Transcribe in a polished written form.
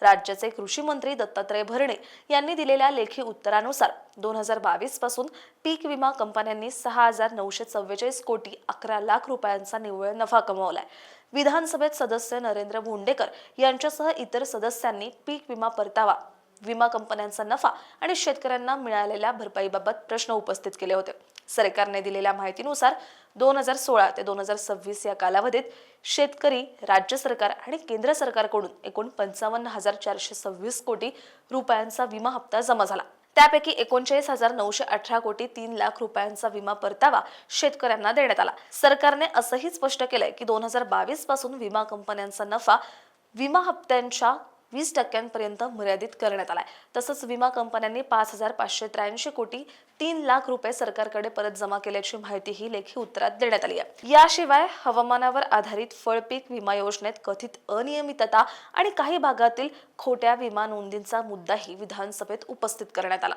राज्याचे कृषी मंत्री दत्तात्रय भरणे यांनी दिलेल्या लेखी उत्तरानुसार 2022 पासून पीक विमा कंपन्यांनी 6,944 कोटी 11 लाख रुपयांचा निव्वळ नफा कमावलाय। विधानसभेत सदस्य नरेंद्र भोंडेकर यांच्यासह इतर सदस्यांनी पीक विमा परतावा, विमा कंपन्यांचा नफा आणि शेतकऱ्यांना मिळालेल्या भरपाईबाबत प्रश्न उपस्थित केले होते। सरकारने दिलेल्या माहितीनुसार 2016 ते 2026 या कालावधीत शेतकरी, राज्य सरकार आणि केंद्र सरकारकडून एकूण 55,426 कोटी रुपयांचा विमा हप्ता जमा झाला। त्यापैकी 39,918 कोटी 3 लाख रुपयांचा विमा परतावा शेतकऱ्यांना देण्यात आला। सरकारने असंही स्पष्ट केलंय की 2022 पासून विमा कंपन्यांचा नफा विमा हप्त्यांच्या 20% मर्यादित करण्यात आलाय। तसंच विमा कंपन्यांनी 5,583 कोटी 3 लाख रुपये सरकारकडे परत जमा केल्याची माहितीही लेखी उत्तरात देण्यात आली आहे। याशिवाय हवामानावर आधारित फळपीक विमा योजनेत कथित अनियमितता आणि काही भागातील खोट्या विमा नोंदींचा मुद्दाही विधानसभेत उपस्थित करण्यात आला।